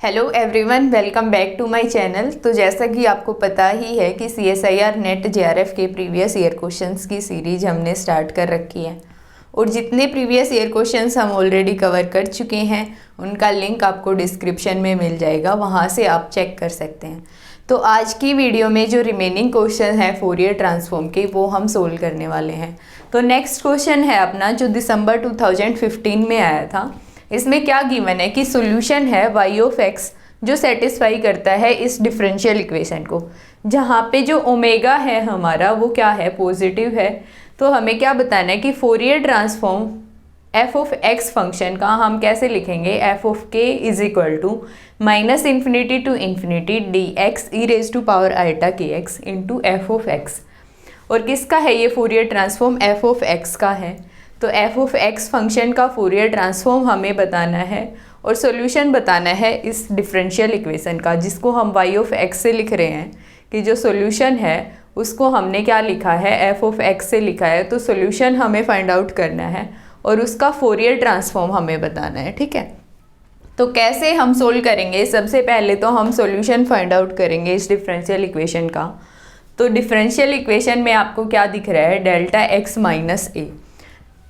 Hello everyone, welcome back to my channel. तो जैसा कि आपको पता ही है कि CSIR नेट JRF के प्रीवियस ईयर क्वेश्चंस की सीरीज हमने स्टार्ट कर रखी है और जितने प्रीवियस ईयर क्वेश्चंस हम ऑलरेडी कवर कर चुके हैं उनका लिंक आपको डिस्क्रिप्शन में मिल जाएगा, वहां से आप चेक कर सकते हैं। तो आज की वीडियो में जो रिमेनिंग क्वेश्चन है फोरियर ट्रांसफॉर्म के, वो हम सोल्व करने वाले हैं। तो नेक्स्ट क्वेश्चन है अपना जो दिसंबर 2015 में आया था। इसमें क्या गिवन है कि सॉल्यूशन है y ऑफ x जो सेटिस्फाई करता है इस डिफरेंशियल इक्वेशन को, जहाँ पे जो ओमेगा है हमारा वो क्या है, पॉजिटिव है। तो हमें क्या बताना है कि Fourier transform f of x function का हम कैसे लिखेंगे, f of k is equal to -∞ to infinity dx e raise to power iota kx into f of x। और किसका है ये Fourier transform, f of x का है। तो f ऑफ x फंक्शन का फोरियर ट्रांसफॉर्म हमें बताना है और सॉल्यूशन बताना है इस डिफरेंशियल इक्वेशन का, जिसको हम y ऑफ x से लिख रहे हैं कि जो सॉल्यूशन है उसको हमने क्या लिखा है, f ऑफ x से लिखा है। तो सॉल्यूशन हमें फाइंड आउट करना है और उसका फोरियर ट्रांसफॉर्म हमें बताना है, ठीक है। तो कैसे हम सोल्व करेंगे, सबसे पहले तो हम सॉल्यूशन फाइंड आउट करेंगे इस डिफरेंशियल इक्वेशन का। तो डिफरेंशियल इक्वेशन में आपको क्या दिख रहा है, डेल्टा x माइनस ए।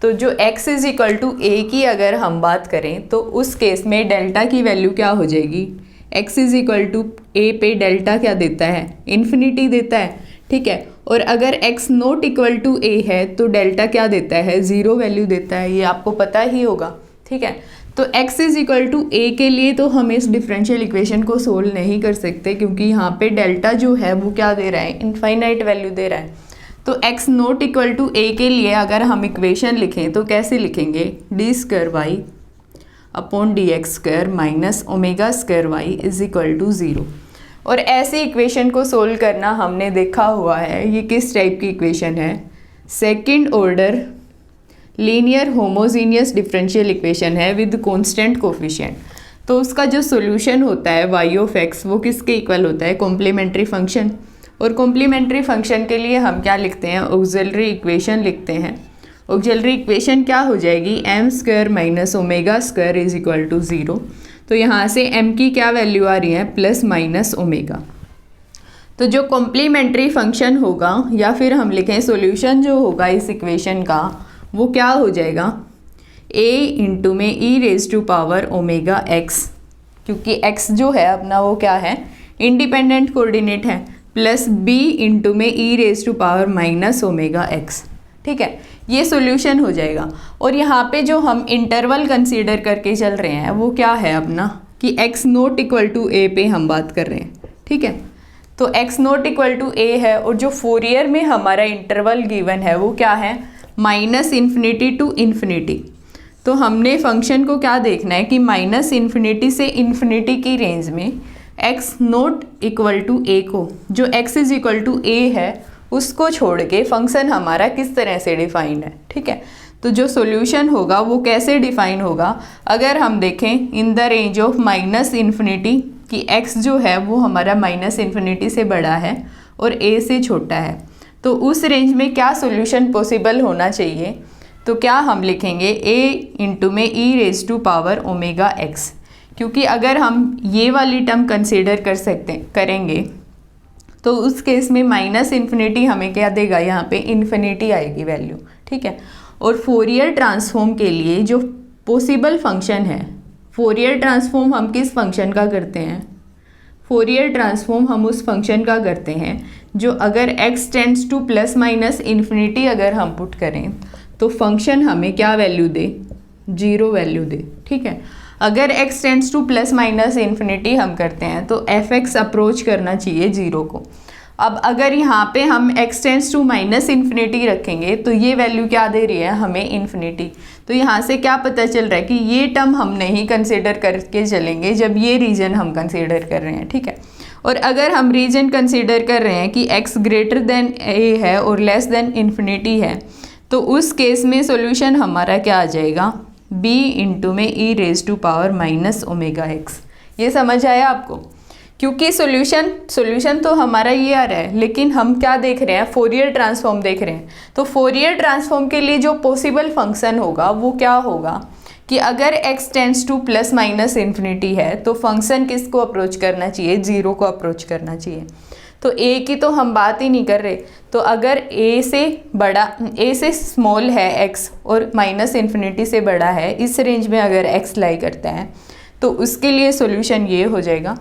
तो जो x is equal to a की अगर हम बात करें तो उस केस में डेल्टा की वैल्यू क्या हो जाएगी, x is equal to a पे डेल्टा क्या देता है, इन्फिनिटी देता है, ठीक है। और अगर x नॉट इक्वल टू ए है तो डेल्टा क्या देता है, ज़ीरो वैल्यू देता है, ये आपको पता ही होगा, ठीक है। तो x is equal to a के लिए तो हम इस डिफरेंशियल इक्वेशन को सोल्व नहीं कर सकते, क्योंकि यहाँ पे डेल्टा जो है वो क्या दे रहा है, इनफाइनाइट वैल्यू दे रहा है। तो x not equal to a के लिए अगर हम इक्वेशन लिखें तो कैसे लिखेंगे, d square y upon d x square minus omega square y is equal to 0। और ऐसी इक्वेशन को सोल्व करना हमने देखा हुआ है। ये किस टाइप की इक्वेशन है, second order linear homogeneous differential equation है विद कांस्टेंट कोफिशिएंट। तो उसका जो सॉल्यूशन होता है y ऑफ x वो किसके इक्वल होता है, कॉम्प्लीमेंट्री फंक्शन। और कॉम्प्लीमेंट्री फंक्शन के लिए हम क्या लिखते हैं, ऑक्सिलरी इक्वेशन लिखते हैं। ऑक्सिलरी इक्वेशन क्या हो जाएगी, m square minus omega square is equal to 0। तो यहाँ से m की क्या वैल्यू आ रही है, प्लस माइनस ओमेगा। तो जो कॉम्प्लीमेंट्री फंक्शन होगा या फिर हम लिखें सॉल्यूशन जो होगा इस इक्वेशन का, वो क्या हो जाएगा, a इंटू में e raise to power omega x, क्योंकि x जो है अपना वो क्या है, इंडिपेंडेंट कोऑर्डिनेट है, प्लस b इंटू में e raise to power minus omega x, ठीक है। ये सॉल्यूशन हो जाएगा। और यहाँ पे जो हम इंटरवल कंसीडर करके चल रहे हैं वो क्या है अपना, कि x not equal to a पे हम बात कर रहे हैं, ठीक है। तो x not equal to a है और जो फोरियर में हमारा इंटरवल गिवन है वो क्या है, -∞ टू इन्फिनिटी। तो हमने फंक्शन को क्या देखना है कि -∞ से इन्फिनिटी की रेंज में x नॉट इक्वल टू ए को, जो x इज इक्वल टू ए है उसको छोड़ के फंक्शन हमारा किस तरह से डिफाइंड है, ठीक है। तो जो सॉल्यूशन होगा वो कैसे डिफाइन होगा, अगर हम देखें इन द रेंज ऑफ -∞ कि x जो है वो हमारा -∞ से बड़ा है और a से छोटा है, तो उस रेंज में क्या सॉल्यूशन पॉसिबल होना चाहिए। तो क्या हम लिखेंगे, a इंटू में e raise to power omega x, क्योंकि अगर हम ये वाली टर्म कंसीडर करेंगे तो उस केस में -∞ हमें क्या देगा, यहाँ पे इन्फिनिटी आएगी वैल्यू, ठीक है। और फोरियर ट्रांसफॉर्म के लिए जो पॉसिबल फंक्शन है, फोरियर ट्रांसफॉर्म हम किस फंक्शन का करते हैं, फोरियर ट्रांसफॉर्म हम उस फंक्शन का करते हैं जो अगर x tends two plus minus infinity अगर हम पुट करें तो फंक्शन हमें क्या वैल्यू दे, 0 वैल्यू दे, ठीक है। अगर x tends two plus minus infinity हम करते हैं तो f(x) अप्रोच करना चाहिए 0 को। अब अगर यहाँ पे हम x tends to minus infinity रखेंगे तो ये वैल्यू क्या दे रही है हमें, इन्फिनिटी। तो यहाँ से क्या पता चल रहा है कि ये टर्म हम नहीं कंसीडर करके चलेंगे जब ये रीजन हम कंसीडर कर रहे हैं, ठीक है। और अगर हम रीजन कंसीडर कर रहे हैं कि x ग्रेटर देन a है और लेस देन इन्फिनिटी है, तो उस केस में सॉल्यूशन हमारा क्या आ जाएगा, b इंटू में e raise to power minus omega x। ये समझ आया आपको, क्योंकि सॉल्यूशन तो हमारा ये आ रहा है, लेकिन हम क्या देख रहे हैं, फोरियर ट्रांसफॉर्म देख रहे हैं। तो फोरियर ट्रांसफॉर्म के लिए जो पॉसिबल फंक्शन होगा वो क्या होगा कि अगर x tends two plus minus infinity है तो फंक्शन किसको अप्रोच करना चाहिए, 0 को अप्रोच करना चाहिए। तो a की तो हम बात ही नहीं कर रहे, तो अगर a से स्मॉल है x और माइनस इन्फिनिटी से बड़ा है, इस रेंज में अगर x लाई करता है तो उसके लिए सॉल्यूशन ये हो जाएगा।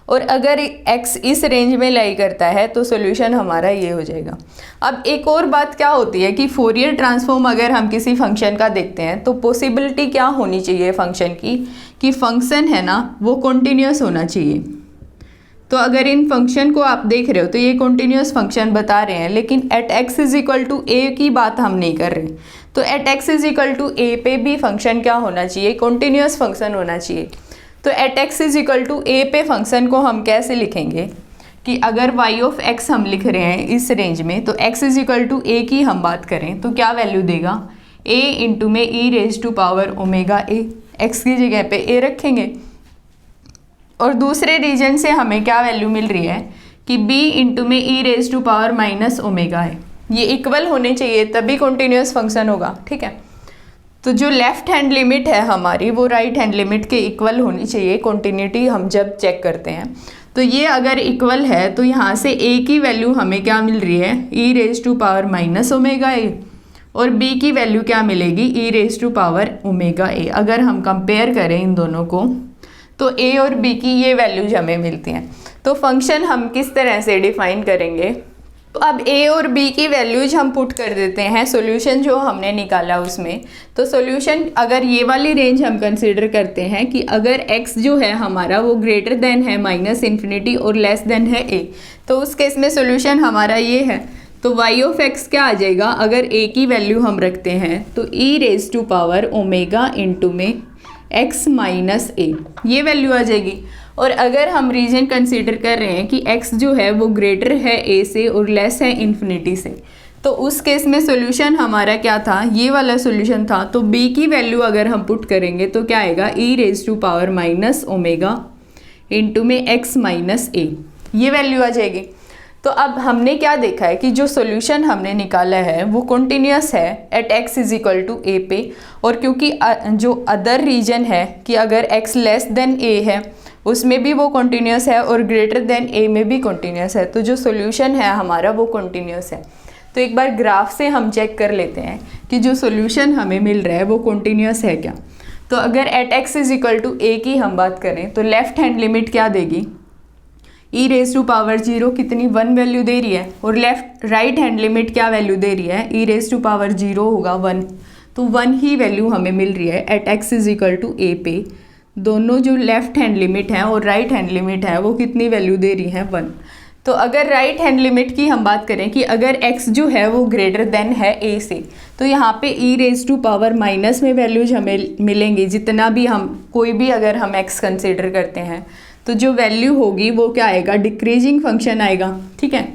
और अगर x इस रेंज में लाई करता है तो सॉल्यूशन हमारा ये हो जाएगा। अब एक और बात क्या होती है कि फोरियर ट्रांसफॉर्म अगर हम किसी फंक्शन का देखते हैं तो पॉसिबिलिटी क्या होनी चाहिए फंक्शन की, कि फंक्शन है ना वो कॉन्टीन्यूस होना चाहिए। तो अगर इन फंक्शन को आप देख रहे हो तो ये कॉन्टीन्यूस फंक्शन बता रहे हैं, लेकिन at x is equal to a की बात हम नहीं कर रहे। तो at x is equal to a पे भी फंक्शन क्या होना चाहिए, कॉन्टीन्यूस फंक्शन होना चाहिए। तो at x is equal to a पे फंक्शन को हम कैसे लिखेंगे कि अगर y ऑफ x हम लिख रहे हैं इस रेंज में, तो x is equal to a की हम बात करें तो क्या वैल्यू देगा, a इंटू में e raise to power omega a, x की जगह पे a रखेंगे। और दूसरे रीजन से हमें क्या वैल्यू मिल रही है कि b इंटू में e raise to power minus omega है। ये इक्वल होने चाहिए तभी कॉन्टीन्यूस फंक्शन होगा, ठीक है। तो जो लेफ्ट हैंड लिमिट है हमारी वो राइट हैंड लिमिट के इक्वल होनी चाहिए कॉन्टिन्यूटी हम जब चेक करते हैं। तो ये अगर इक्वल है तो यहाँ से a की वैल्यू हमें क्या मिल रही है, e raise to power minus omega a, और b की वैल्यू क्या मिलेगी, e raise to power omega a. अगर हम कंपेयर करें इन दोनों को तो a और b की ये वैल्यूज हमें मिलती हैं। तो फंक्शन हम किस तरह से डिफाइन करेंगे, तो अब a और b की वैल्यूज हम पुट कर देते हैं सॉल्यूशन जो हमने निकाला उसमें। तो सॉल्यूशन अगर ये वाली रेंज हम कंसीडर करते हैं कि अगर x जो है हमारा वो ग्रेटर देन है माइनस इन्फिनिटी और लेस देन है a, तो उस केस में सॉल्यूशन हमारा ये है। तो y ऑफ x क्या आ जाएगा, अगर a की वैल्यू हम रखते हैं तो e raise to power omega into में x माइनस ए, ये वैल्यू आ जाएगी। और अगर हम रीजन कंसीडर कर रहे हैं कि x जो है वो ग्रेटर है a से और लेस है इन्फिनिटी से, तो उस केस में सॉल्यूशन हमारा क्या था, ये वाला सॉल्यूशन था। तो b की वैल्यू अगर हम पुट करेंगे तो क्या आएगा, e raise to power minus omega into में x माइनस ए, ये वैल्यू आ जाएगी। तो अब हमने क्या देखा है कि जो सॉल्यूशन हमने निकाला है वो कॉन्टीन्यूस है at x is equal to a पे। और क्योंकि जो अदर रीजन है कि अगर x लेस देन a है उसमें भी वो कॉन्टीन्यूस है और ग्रेटर देन a में भी कॉन्टीन्यूस है, तो जो सॉल्यूशन है हमारा वो कॉन्टीन्यूस है। तो एक बार ग्राफ से हम चेक कर लेते हैं कि जो सॉल्यूशन हमें मिल रहा है वो कॉन्टीन्यूस है क्या। तो अगर at x is equal to a की हम बात करें तो लेफ्ट हैंड लिमिट क्या देगी, e रेज टू पावर 0 कितनी 1 वैल्यू दे रही है, और राइट हैंड लिमिट क्या वैल्यू दे रही है, e रेज टू पावर 0 होगा 1, तो 1 ही वैल्यू हमें मिल रही है at x is equal to a पे। दोनों जो लेफ्ट हैंड लिमिट है और राइट हैंड लिमिट है वो कितनी वैल्यू दे रही है 1। तो अगर राइट हैंड लिमिट की हम बात करें कि अगर x जो है वो ग्रेटर देन है a से, तो यहाँ पे e raise to power minus में वैल्यूज हमें मिलेंगी, जितना भी हम कोई भी अगर हम x कंसिडर करते हैं तो जो वैल्यू होगी वो क्या आएगा, डिक्रीजिंग फंक्शन आएगा, ठीक है।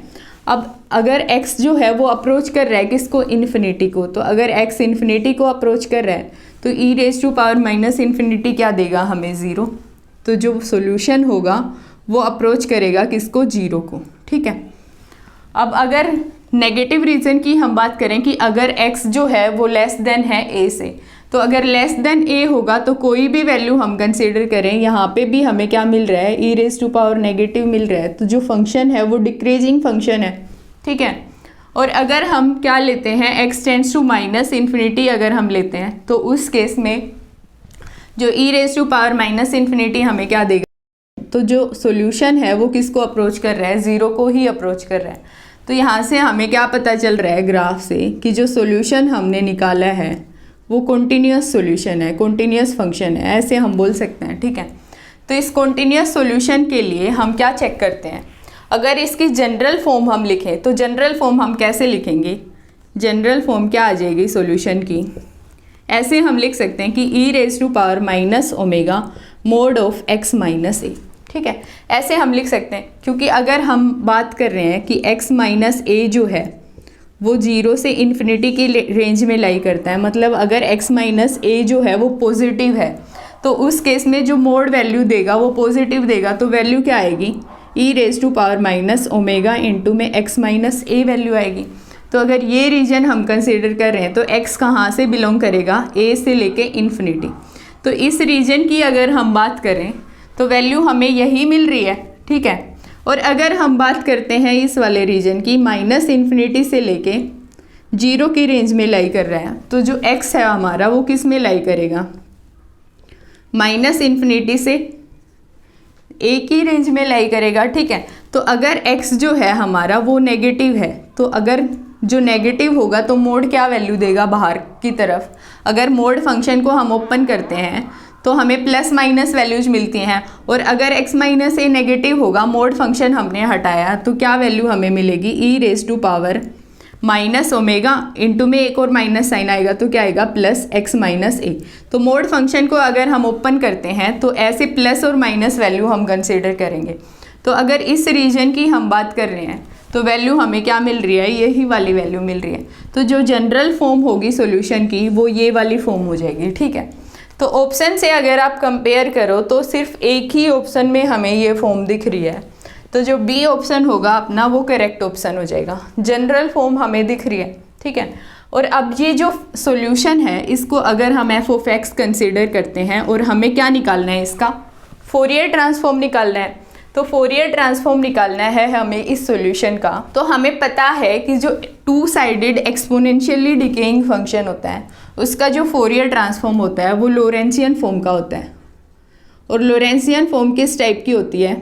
अब अगर x जो है वो अप्रोच कर रहा है किसको, इन्फिनिटी को, तो अगर x इन्फिनिटी को अप्रोच कर रहा है तो e raise to power minus infinity क्या देगा हमें 0। तो जो सॉल्यूशन होगा वो अप्रोच करेगा किसको, 0 को, ठीक है। अब अगर नेगेटिव रीजन की हम बात करें कि अगर x जो है वो लेस देन है a से, तो अगर लेस देन a होगा तो कोई भी वैल्यू हम कंसीडर करें, यहाँ पे भी हमें क्या मिल रहा है, e raise to power negative मिल रहा है, तो जो फंक्शन है वो डिक्रीजिंग फंक्शन है, ठीक है। और अगर हम क्या लेते हैं, x tends to minus infinity अगर हम लेते हैं तो उस केस में जो e raise to power minus infinity हमें क्या देगा, तो जो सॉल्यूशन है वो किसको अप्रोच कर रहा है, 0 को ही अप्रोच कर रहा है। तो यहाँ से हमें क्या पता चल रहा है ग्राफ से कि जो सॉल्यूशन हमने निकाला है वो कॉन्टीन्यूस सॉल्यूशन है, कॉन्टीन्यूस फंक्शन है, ऐसे हम बोल सकते हैं, ठीक है। तो इस कॉन्टीन्यूस सॉल्यूशन के लिए हम क्या चेक करते हैं, अगर इसकी जनरल फॉर्म हम लिखें तो जनरल फॉर्म हम कैसे लिखेंगे, जनरल फॉर्म क्या आ जाएगी सॉल्यूशन की, ऐसे हम लिख सकते हैं कि e raise to power minus omega mod of x minus a, ठीक है। ऐसे हम लिख सकते हैं क्योंकि अगर हम बात कर रहे हैं कि x माइनस ए जो है वो 0 से इन्फिनिटी की रेंज में लाई करता है, मतलब अगर x माइनस ए जो है वो पॉजिटिव है तो उस केस में जो मोड वैल्यू देगा वो पॉजिटिव देगा, तो वैल्यू क्या आएगी, e raise to power minus omega into में x माइनस ए वैल्यू आएगी। तो अगर ये रीजन हम कंसीडर कर रहे हैं तो x कहाँ से बिलोंग करेगा, a से लेके इन्फिनिटी। तो इस रीजन की अगर हम बात करें तो वैल्यू हमें यही मिल रही है, ठीक है। और अगर हम बात करते हैं इस वाले रीजन की, माइनस इन्फिनिटी से लेके 0 की रेंज में लाई कर रहा है, तो जो x है हमारा वो किस में लाई करेगा, माइनस इन्फिनिटी से a की रेंज में लाई करेगा, ठीक है। तो अगर x जो है हमारा वो नेगेटिव है, तो अगर जो नेगेटिव होगा तो मोड क्या वैल्यू देगा बाहर की तरफ। अगर मोड फंक्शन को हम ओपन करते हैं तो हमें प्लस माइनस वैल्यूज मिलती हैं, और अगर x माइनस ए नेगेटिव होगा, मोड फंक्शन हमने हटाया, तो क्या वैल्यू हमें मिलेगी, e raise to power minus omega, into में एक और माइनस साइन आएगा तो क्या आएगा, प्लस x माइनस ए। तो मोड फंक्शन को अगर हम ओपन करते हैं तो ऐसे प्लस और माइनस वैल्यू हम कंसिडर करेंगे। तो अगर इस रीजन की हम बात कर रहे हैं तो वैल्यू हमें क्या मिल रही है, यही वाली वैल्यू मिल रही है। तो जो जनरल फॉर्म होगी सॉल्यूशन की वो ये वाली फॉर्म हो जाएगी, ठीक है। तो ऑप्शन से अगर आप कंपेयर करो तो सिर्फ एक ही ऑप्शन में हमें ये फॉर्म दिख रही है, तो जो बी ऑप्शन होगा अपना वो करेक्ट ऑप्शन हो जाएगा। जनरल फॉर्म हमें दिख रही है, ठीक है। और अब ये जो सॉल्यूशन है इसको अगर हम एफ ऑफ एक्स कंसिडर करते हैं और हमें क्या निकालना है, इसका फोरियर ट्रांसफॉर्म निकालना है। तो फोरियर ट्रांसफॉर्म निकालना है हमें इस सॉल्यूशन का। तो हमें पता है कि जो two sided exponentially decaying function होता है उसका जो फोरियर ट्रांसफॉर्म होता है वो लोरेंसियन फॉर्म का होता है। और लोरेंसियन फॉर्म किस टाइप की होती है,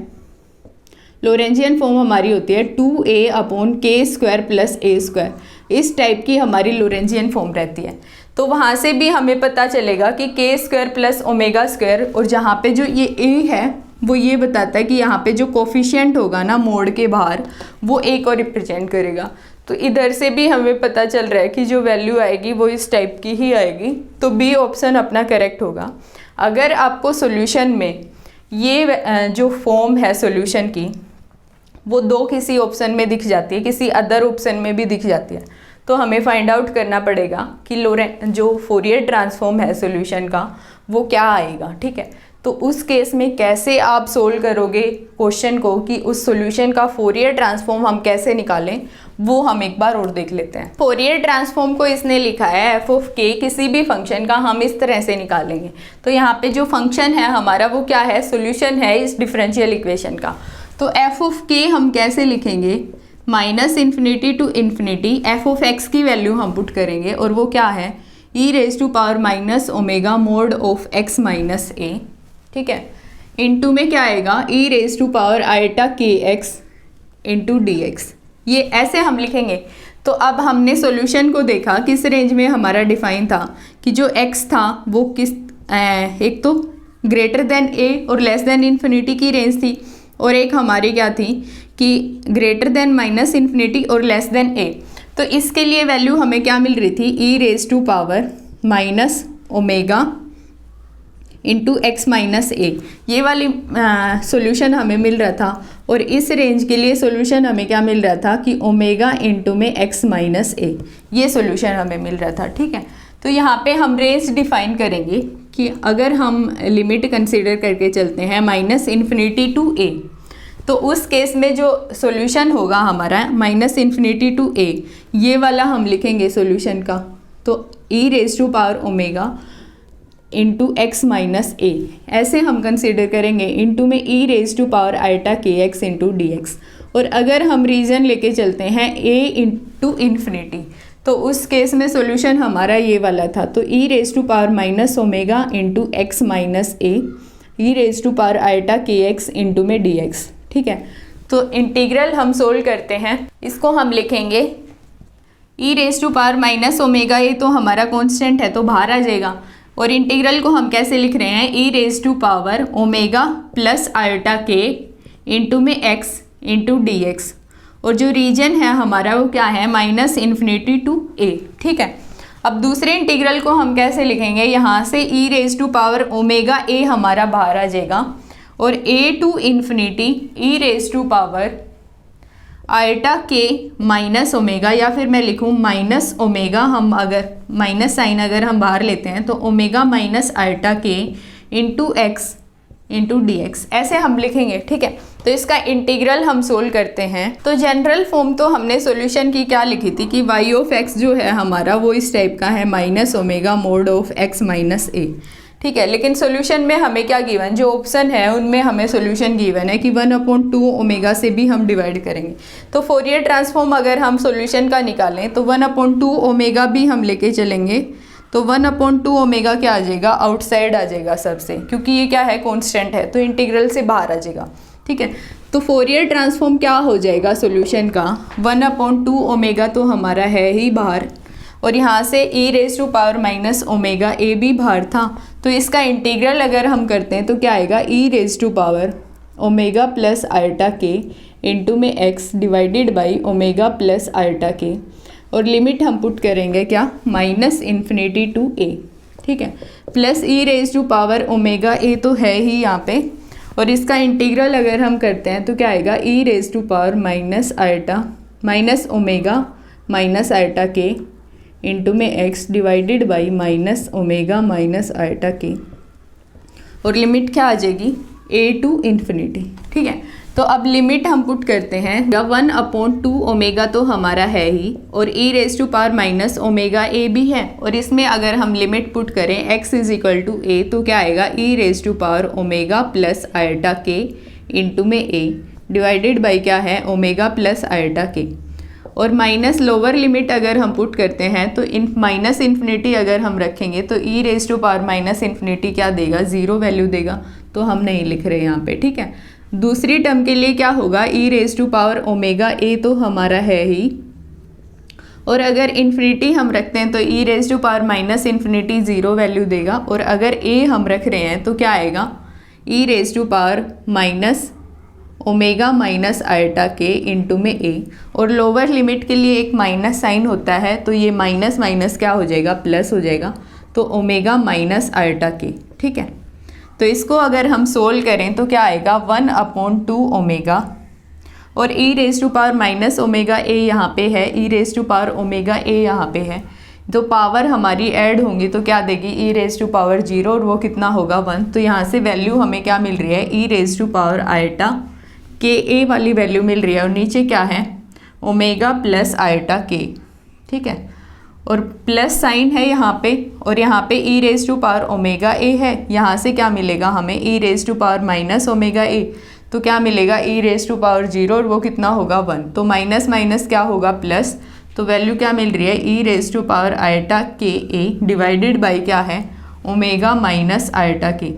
लोरेंसियन फॉर्म हमारी होती है 2a अपॉन के स्क्वायर प्लस ए स्क्वायर। इस टाइप की हमारी लोरेंसियन फॉर्म रहती है। तो वहाँ से भी हमें पता चलेगा कि के स्क्वायर प्लस ओमेगा स्क्वायर, और जहाँ पे जो ये a है वो ये बताता है कि यहाँ पे जो कोफिशिएंट होगा ना मोड के बाहर वो a को रिप्रेजेंट करेगा। तो इधर से भी हमें पता चल रहा है कि जो वैल्यू आएगी वो इस टाइप की ही आएगी। तो बी ऑप्शन अपना करेक्ट होगा। अगर आपको सॉल्यूशन में ये जो फॉर्म है सॉल्यूशन की वो दो किसी ऑप्शन में दिख जाती है, किसी अदर ऑप्शन में भी दिख जाती है, तो हमें फाइंड आउट करना पड़ेगा कि जो फोरियर ट्रांसफॉर्म है सॉल्यूशन का वो क्या आएगा, ठीक है। तो उस केस में कैसे आप सोल्व करोगे क्वेश्चन को कि उस सॉल्यूशन का फोरियर ट्रांसफॉर्म हम कैसे निकालें, वो हम एक बार और देख लेते हैं। फोरियर ट्रांसफॉर्म को इसने लिखा है एफ ऑफ के, किसी भी फंक्शन का हम इस तरह से निकालेंगे। तो यहाँ पे जो फंक्शन है हमारा वो क्या है, सॉल्यूशन है इस डिफरेंशियल इक्वेशन का। तो एफ ऑफ के हम कैसे लिखेंगे, minus infinity to infinity f of x की वैल्यू हम पुट करेंगे, और वो क्या है, e raise to power minus omega mod of x minus a, ठीक है। इनटू में क्या आएगा, e raise to power iota k x into d x. ये ऐसे हम लिखेंगे। तो अब हमने सॉल्यूशन को देखा किस रेंज में हमारा डिफाइन था कि जो x था वो किस एक तो ग्रेटर देन a और लेस देन इन्फिनिटी की रेंज थी, और एक हमारी क्या थी कि ग्रेटर देन माइनस इन्फिनिटी और लेस देन a। तो इसके लिए वैल्यू हमें क्या मिल रही थी, e raise to power minus omega into x minus a, ये वाली सॉल्यूशन हमें मिल रहा था। और इस रेंज के लिए सॉल्यूशन हमें क्या मिल रहा था कि ओमेगा इंटू में एक्स माइनस ए, ये सॉल्यूशन हमें मिल रहा था, ठीक है। तो यहाँ पे हम रेंज डिफाइन करेंगे कि अगर हम लिमिट कंसीडर करके चलते हैं माइनस इन्फिनिटी टू ए, तो उस केस में जो सॉल्यूशन होगा हमारा माइनस इन्फिनिटी टू ए, ये वाला हम लिखेंगे सॉल्यूशन का। तो e raise to power omega into x minus a, ऐसे हम कंसीडर करेंगे। इंटू में e raise to power iota k x into d x. और अगर हम रीजन लेके चलते हैं ए इंटू इन्फिनिटी, तो उस केस में सॉल्यूशन हमारा ये वाला था। तो e raise to power minus omega into x minus a, e raise to power iota k x into में डी एक्स, ठीक है। तो इंटीग्रल हम सोल्व करते हैं, इसको हम लिखेंगे e raise to power minus omega, ये तो हमारा कॉन्स्टेंट है तो बाहर आ जाएगा। और इंटीग्रल को हम कैसे लिख रहे हैं, e raise to power omega plus iota k into में एक्स इंटू डी एक्स। और जो रीजन है हमारा वो क्या है, माइनस इन्फिनिटी टू ए, ठीक है। अब दूसरे इंटीग्रल को हम कैसे लिखेंगे, यहाँ से e raise to power omega a हमारा बाहर आ जाएगा, और a to infinity e raise to power iota k minus omega, या फिर मैं लिखूँ माइनस ओमेगा, हम अगर माइनस साइन अगर हम बाहर लेते हैं तो ओमेगा माइनस आइटा के into x into d x, ऐसे हम लिखेंगे, ठीक है। तो इसका इंटीग्रल हम सोल्व करते हैं। तो जनरल फॉर्म तो हमने सॉल्यूशन की क्या लिखी थी कि y ऑफ x जो है हमारा वो इस टाइप का है minus omega mod of x minus a, ठीक है। लेकिन सॉल्यूशन में हमें क्या गिवन, जो ऑप्शन है उनमें हमें सॉल्यूशन गिवन है कि 1/2 ओमेगा से भी हम डिवाइड करेंगे। तो फोरियर ट्रांसफॉर्म अगर हम सॉल्यूशन का निकालें तो 1/2 ओमेगा भी हम लेके चलेंगे, तो 1/2 ओमेगा क्या आ जाएगा, आउटसाइड आ जाएगा सबसे, क्योंकि ये क्या है, कांस्टेंट है, तो इंटीग्रल से बाहर आ जाएगा, ठीक है। तो फोरियर ट्रांसफॉर्म क्या हो जाएगा सॉल्यूशन का, 1/2 ओमेगा तो हमारा है ही बाहर, और यहाँ से e raise to power minus omega a भी बाहर था, तो इसका इंटीग्रल अगर हम करते हैं तो क्या आएगा, e raise to power omega plus iota k into में x divided by omega plus iota k, और लिमिट हम पुट करेंगे क्या, माइनस इन्फिनिटी टू a, ठीक है, plus e raise to power omega a तो है ही यहाँ पे, और इसका इंटीग्रल अगर हम करते हैं तो क्या आएगा, e raise to power minus iota minus omega minus iota k into में x divided by minus omega minus iota k, और लिमिट क्या आ जाएगी, a टू इन्फिनिटी, ठीक है। तो अब लिमिट हम पुट करते हैं, 1/2 ओमेगा तो हमारा है ही, और e raise to power minus omega a भी है, और इसमें अगर हम लिमिट पुट करें x is equal to a तो क्या आएगा, e raise to power omega plus iota k into में a डिवाइडेड बाई क्या है, ओमेगा प्लस आयटा के, और माइनस लोअर लिमिट अगर हम पुट करते हैं तो माइनस इन्फिनिटी अगर हम रखेंगे तो e raise to power minus infinity क्या देगा, 0 वैल्यू देगा, तो हम नहीं लिख रहे यहाँ पे, ठीक है। दूसरी टर्म के लिए क्या होगा, e raise to power omega a तो हमारा है ही, और अगर इन्फिनिटी हम रखते हैं तो e raise to power minus infinity 0 value देगा, और अगर a हम रख रहे हैं तो क्या आएगा, e raise to power minus omega minus iota k into में a, और लोअर लिमिट के लिए एक माइनस साइन होता है, तो ये माइनस माइनस क्या हो जाएगा, प्लस हो जाएगा, तो ओमेगा माइनस आयटा के, ठीक है। तो इसको अगर हम सोल्व करें तो क्या आएगा, 1/2 ओमेगा, और e raise to power minus omega a यहाँ पे है, e raise to power omega a यहाँ पे है, तो पावर हमारी ऐड होंगी तो क्या देगी, e रेज़ टू पावर 0, और वो कितना होगा, 1, तो यहाँ से वैल्यू हमें क्या मिल रही है, e raise to power iota k a वाली वैल्यू मिल रही है, और नीचे क्या है, ओमेगा प्लस आयटा के, ठीक है, और प्लस साइन है यहाँ पे, और यहाँ पे e raise to power omega a है, यहाँ से क्या मिलेगा हमें, e raise to power minus omega a, तो क्या मिलेगा, e रेज़ टू पावर 0, और वो कितना होगा, 1, तो माइनस माइनस क्या होगा, प्लस, तो वैल्यू क्या मिल रही है, e raise to power iota k a divided by क्या है, ओमेगा माइनस आयटा के,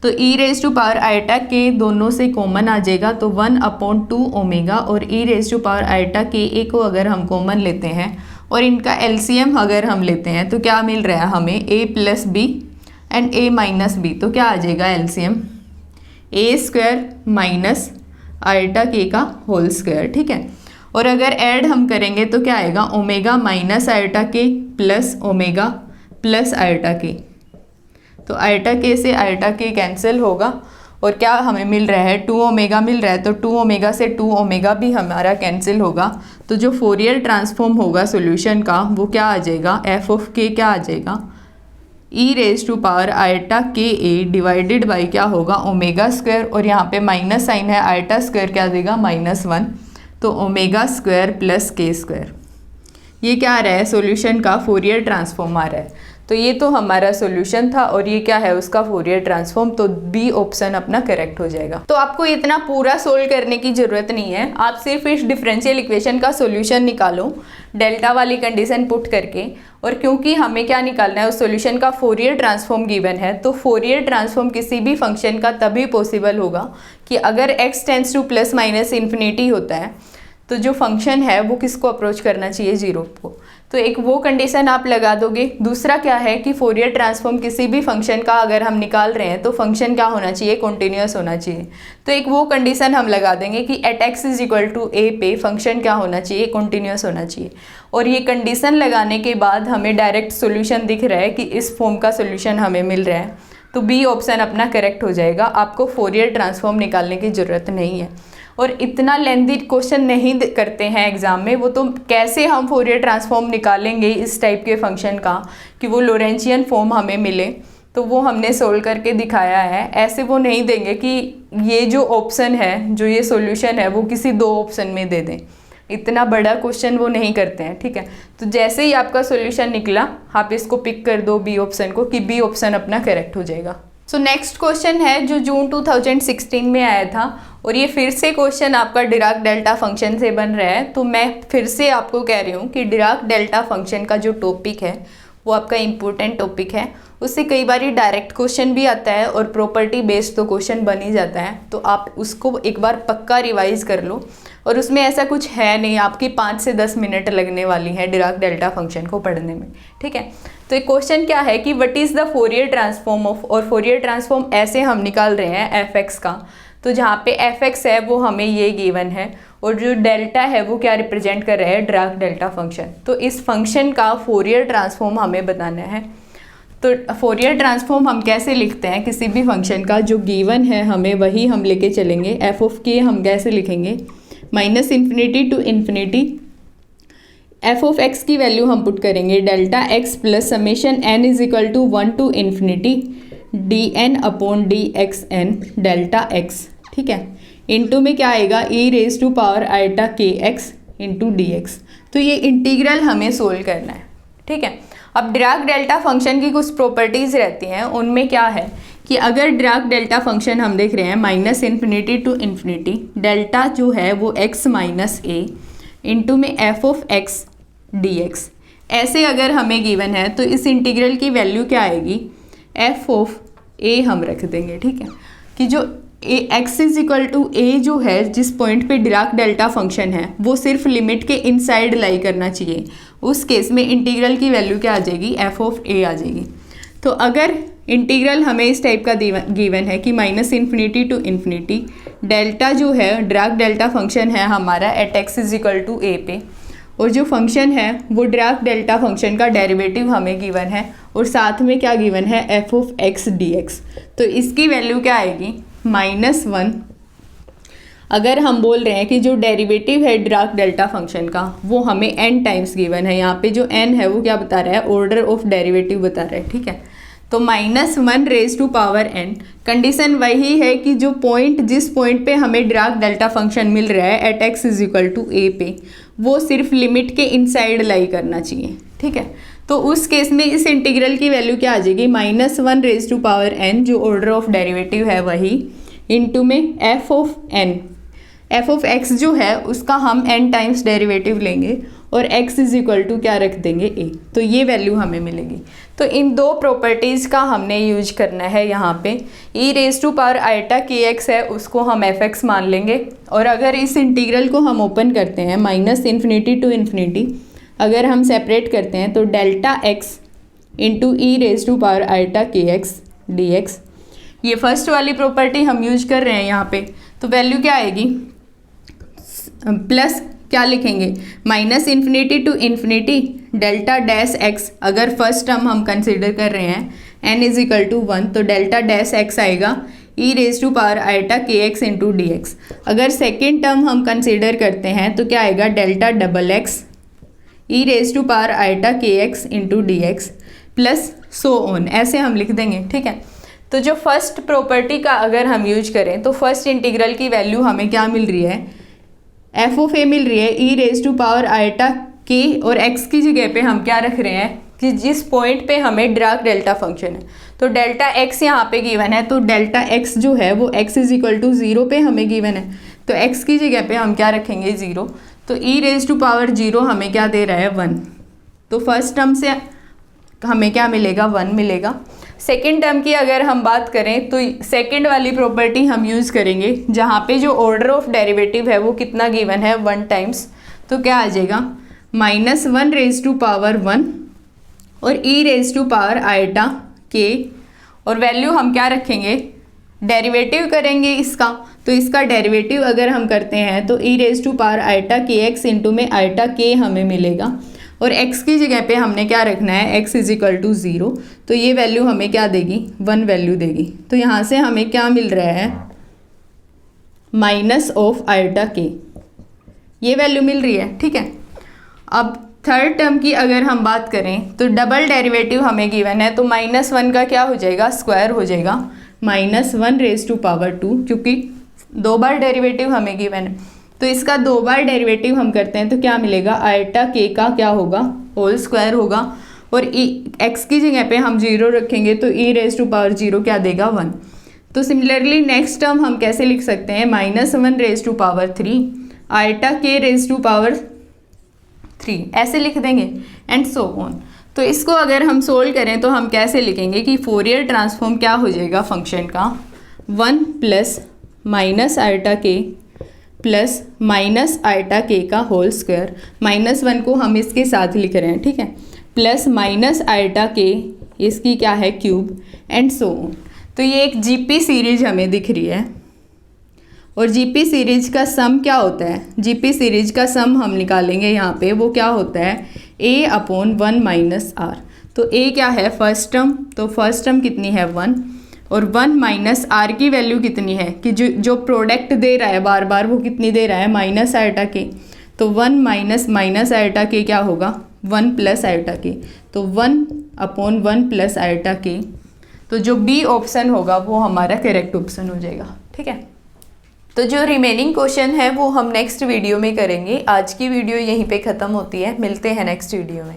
तो e raise to power iota k दोनों से कॉमन आ जाएगा, तो 1/2 ओमेगा, और e raise to power iota k a को अगर हम कॉमन लेते हैं और इनका एलसीएम अगर हम लेते हैं तो क्या मिल रहा है हमें, a plus b and a minus b, तो क्या आ जाएगा LCM, a square minus iota k का होल स्क्वायर, ठीक है। और अगर ऐड हम करेंगे तो क्या आएगा, ओमेगा माइनस आयटा के plus omega plus iota k, तो आयटा के से आयटा के कैंसिल होगा, और क्या हमें मिल रहा है, 2 ओमेगा मिल रहा है, तो 2 ओमेगा से 2 ओमेगा भी हमारा कैंसिल होगा, तो जो फोरियर ट्रांसफॉर्म होगा सॉल्यूशन का वो क्या आ जाएगा, f ऑफ k क्या आ जाएगा, e raise to power iota k a divided by क्या होगा, ओमेगा स्क्वायर, और यहाँ पे माइनस साइन है, आयटा स्क्वायर क्या देगा, -1, तो ओमेगा स्क्वायर प्लस के स्क्वायर, ये क्या आ रहा है, सॉल्यूशन का फोरियर ट्रांसफॉर्म आ रहा है। तो ये तो हमारा सॉल्यूशन था, और ये क्या है, उसका फोरियर ट्रांसफॉर्म, तो बी ऑप्शन अपना करेक्ट हो जाएगा। तो आपको इतना पूरा सोल्व करने की ज़रूरत नहीं है, आप सिर्फ इस डिफरेंशियल इक्वेशन का सॉल्यूशन निकालो डेल्टा वाली कंडीशन पुट करके, और क्योंकि हमें क्या निकालना है, उस सॉल्यूशन का फोरियर ट्रांसफॉर्म गिवन है, तो फोरियर ट्रांसफॉर्म किसी भी फंक्शन का तभी पॉसिबल होगा कि अगर x tends two plus minus infinity होता है, तो जो फंक्शन है वो किसको अप्रोच करना चाहिए, 0 को, तो एक वो कंडीशन आप लगा दोगे। दूसरा क्या है कि फोरियर ट्रांसफॉर्म किसी भी फंक्शन का अगर हम निकाल रहे हैं तो फंक्शन क्या होना चाहिए, कॉन्टिन्यूअस होना चाहिए, तो एक वो कंडीशन हम लगा देंगे कि at x is equal to a पे फंक्शन क्या होना चाहिए, कॉन्टिन्यूअस होना चाहिए, और ये कंडीशन लगाने के बाद हमें डायरेक्ट सोल्यूशन दिख रहा है कि इस फॉर्म का सोल्यूशन हमें मिल रहा है, तो बी ऑप्शन अपना करेक्ट हो जाएगा, आपको फोरियर ट्रांसफॉर्म निकालने की ज़रूरत नहीं है। और इतना लेंथी क्वेश्चन नहीं करते हैं एग्जाम में, वो तो कैसे हम फोरियर ट्रांसफॉर्म निकालेंगे इस टाइप के फंक्शन का कि वो लोरेंशियन फॉर्म हमें मिले, तो वो हमने सोल्व करके दिखाया है। ऐसे वो नहीं देंगे कि ये जो ऑप्शन है, जो ये सॉल्यूशन है वो किसी दो ऑप्शन में दे दें, इतना बड़ा क्वेश्चन वो नहीं करते हैं, ठीक है। तो जैसे ही आपका सॉल्यूशन निकला आप इसको पिक कर दो बी ऑप्शन को, कि बी ऑप्शन अपना करेक्ट हो जाएगा। सो नेक्स्ट क्वेश्चन है जो जून 2016 में आया था, और ये फिर से क्वेश्चन आपका डिराक डेल्टा फंक्शन से बन रहा है। तो मैं फिर से आपको कह रही हूँ कि डिराक डेल्टा फंक्शन का जो टॉपिक है वो आपका इम्पोर्टेंट टॉपिक है। उससे कई बार डायरेक्ट क्वेश्चन भी आता है और प्रॉपर्टी बेस्ड तो क्वेश्चन बन ही जाता है। तो आप उसको एक बार पक्का रिवाइज कर लो, और उसमें ऐसा कुछ है नहीं, आपकी 5 से 10 मिनट लगने वाली है डिराक डेल्टा फंक्शन को पढ़ने में, ठीक है। तो एक क्वेश्चन क्या है कि what is the Fourier transform of, और फोरियर ट्रांसफॉर्म ऐसे हम निकाल रहे हैं एफ एक्स का। तो जहाँ पे एफ एक्स है वो हमें ये गिवन है, और जो डेल्टा है वो क्या रिप्रेजेंट कर रहा है, डिराक डेल्टा फंक्शन। तो इस फंक्शन का फोरियर ट्रांसफॉर्म हमें बताना है। तो फोरियर ट्रांसफॉर्म हम कैसे लिखते हैं किसी भी फंक्शन का, जो गिवन है हमें वही हम लेके चलेंगे। एफ ऑफ के हम कैसे लिखेंगे, minus infinity to infinity f of x की वैल्यू हम पुट करेंगे delta x plus summation n is equal to 1 to infinity d n upon d x n delta x, ठीक है। इनटू में क्या आएगा, e raise to power iota k x into d x. तो ये integral हमें solve करना है, ठीक है। अब डिराक डेल्टा फंक्शन की कुछ प्रॉपर्टीज़ रहती हैं, उनमें क्या है कि अगर डिराक डेल्टा फंक्शन हम देख रहे हैं minus infinity to infinity, delta जो है वो x माइनस ए इंटू में f of x d x, ऐसे अगर हमें गिवन है तो इस इंटीग्रल की वैल्यू क्या आएगी, एफ ऑफ ए हम रख देंगे, ठीक है। कि जो एक्स इज इक्वल टू ए जो है, जिस पॉइंट पे डिराक डेल्टा फंक्शन है वो सिर्फ लिमिट के इनसाइड लाई करना चाहिए, उस केस में इंटीग्रल की वैल्यू क्या आ जाएगी, एफ ऑफ ए आ जाएगी। तो अगर इंटीग्रल हमें इस टाइप का गिवन है कि minus infinity to infinity delta जो है डिराक डेल्टा फंक्शन है हमारा at x is equal to a पे, और जो फंक्शन है वो डिराक डेल्टा फंक्शन का डेरिवेटिव हमें गिवन है, और साथ में क्या गिवन है, f of x d x. तो इसकी वैल्यू क्या आएगी, -1। अगर हम बोल रहे हैं कि जो डेरिवेटिव है डिराक डेल्टा फंक्शन का वो हमें n टाइम्स गिवन है, यहाँ पे जो n है वो क्या बता रहा है, ऑर्डर ऑफ डेरिवेटिव बता रहा है, ठीक है। तो -1 raise to power n, condition वही है कि जो पॉइंट, जिस पॉइंट पे हमें डिराक डेल्टा फंक्शन मिल रहा है at x is equal to a पे, वो सिर्फ लिमिट के इनसाइड लाई करना चाहिए, ठीक है। तो उस केस में इस इंटीग्रल की वैल्यू क्या आ जाएगी, -1 रेज टू पावर n, जो ऑर्डर ऑफ डेरिवेटिव है वही, इंटू में f of n, F of x जो है उसका हम n टाइम्स डेरिवेटिव लेंगे, और x इज इक्वल टू क्या रख देंगे, a। तो ये वैल्यू हमें मिलेगी। तो इन दो प्रॉपर्टीज़ का हमने यूज करना है यहाँ पे। e raise to power iota k x है उसको हम एफ एक्स मान लेंगे, और अगर इस इंटीग्रल को हम ओपन करते हैं माइनस इन्फिनिटी टू इन्फिनिटी, अगर हम सेपरेट करते हैं तो delta x into e raise to power iota k x d x, ये फर्स्ट वाली प्रॉपर्टी हम यूज कर रहे हैं यहाँ पे। तो वैल्यू क्या आएगी, प्लस क्या लिखेंगे, minus infinity to infinity delta dash x, अगर फर्स्ट टर्म हम कंसिडर कर रहे हैं n इज इक्वल टू 1, तो डेल्टा डैश एक्स आएगा e raise to power iota k x into d x. अगर सेकेंड टर्म हम कंसिडर करते हैं तो क्या आएगा, delta double x e raise to power iota k x into d x plus so on, ऐसे हम लिख देंगे, ठीक है। तो जो फर्स्ट प्रॉपर्टी का अगर हम यूज करें तो फर्स्ट इंटीग्रल की वैल्यू हमें क्या मिल रही है, एफ ऑफ ए मिल रही है e raise to power iota के, और एक्स की जगह पे हम क्या रख रहे हैं कि जिस पॉइंट पे हमें डिराक डेल्टा फंक्शन है, तो डेल्टा एक्स यहाँ पे गिवन है, तो डेल्टा एक्स जो है वो एक्स इज इक्वल टू 0 पे हमें गिवन है, तो एक्स की जगह पे हम क्या रखेंगे, 0। तो ई रेज टू पावर 0 हमें क्या दे रहा है, 1। तो फर्स्ट टर्म से हमें क्या मिलेगा, 1 मिलेगा। सेकेंड टर्म की अगर हम बात करें तो सेकेंड वाली प्रॉपर्टी हम यूज़ करेंगे, जहाँ पे जो ऑर्डर ऑफ डेरिवेटिव है वो कितना गिवन है, 1 टाइम्स। तो क्या आ जाएगा, -1 रेज टू पावर 1 और ई रेज टू पावर आइटा के, और वैल्यू हम क्या रखेंगे, डेरिवेटिव करेंगे इसका। तो इसका डेरिवेटिव अगर हम करते हैं तो e raise to power iota k x into में आइटा के हमें मिलेगा, और x की जगह पे हमने क्या रखना है, x इज इक्वल टू 0। तो ये वैल्यू हमें क्या देगी, 1 वैल्यू देगी। तो यहाँ से हमें क्या मिल रहा है, माइनस ऑफ आइटा के, ये वैल्यू मिल रही है, ठीक है। अब थर्ड टर्म की अगर हम बात करें तो डबल डेरिवेटिव हमें गिवन है, तो -1 का क्या हो जाएगा, स्क्वायर हो जाएगा, -1⁻², क्योंकि 2 बार डेरिवेटिव हमें गिवन है। तो इसका 2 बार डेरिवेटिव हम करते हैं तो क्या मिलेगा, आयटा के का क्या होगा, होल स्क्वायर होगा, और x की जगह पे हम 0 रखेंगे तो e⁻0 क्या देगा, 1। तो सिमिलरली नेक्स्ट टर्म हम कैसे लिख सकते हैं, -1⁻3 आयटा k⁻3 ऐसे लिख देंगे, एंड सो ऑन। तो इसको अगर हम सोल्व करें तो हम कैसे लिखेंगे कि फोरियर ट्रांसफॉर्म क्या हो जाएगा फंक्शन का, 1 प्लस माइनस आयटा के प्लस माइनस आयटा के का होल स्क्वायर, -1 को हम इसके साथ लिख रहे हैं, ठीक है, प्लस माइनस आयटा के इसकी क्या है, क्यूब, एंड सो ऑन। तो ये एक जीपी सीरीज हमें दिख रही है, और जीपी सीरीज का सम क्या होता है, जीपी सीरीज का सम हम निकालेंगे यहाँ पे, वो क्या होता है, a/1 - r। तो a क्या है, फर्स्ट टर्म, तो फर्स्ट टर्म कितनी है, 1, और 1 - r की वैल्यू कितनी है, कि जो प्रोडक्ट दे रहा है बार बार वो कितनी दे रहा है, माइनस आयटा के, तो 1 माइनस आयटा के क्या होगा, 1 प्लस आयटा के, तो 1/1 प्लस आयटा के। तो जो बी ऑप्शन होगा वो हमारा करेक्ट ऑप्शन हो जाएगा, ठीक है। तो जो रिमेनिंग क्वेश्चन है वो हम नेक्स्ट वीडियो में करेंगे। आज की वीडियो यहीं पे ख़त्म होती है, मिलते हैं नेक्स्ट वीडियो में।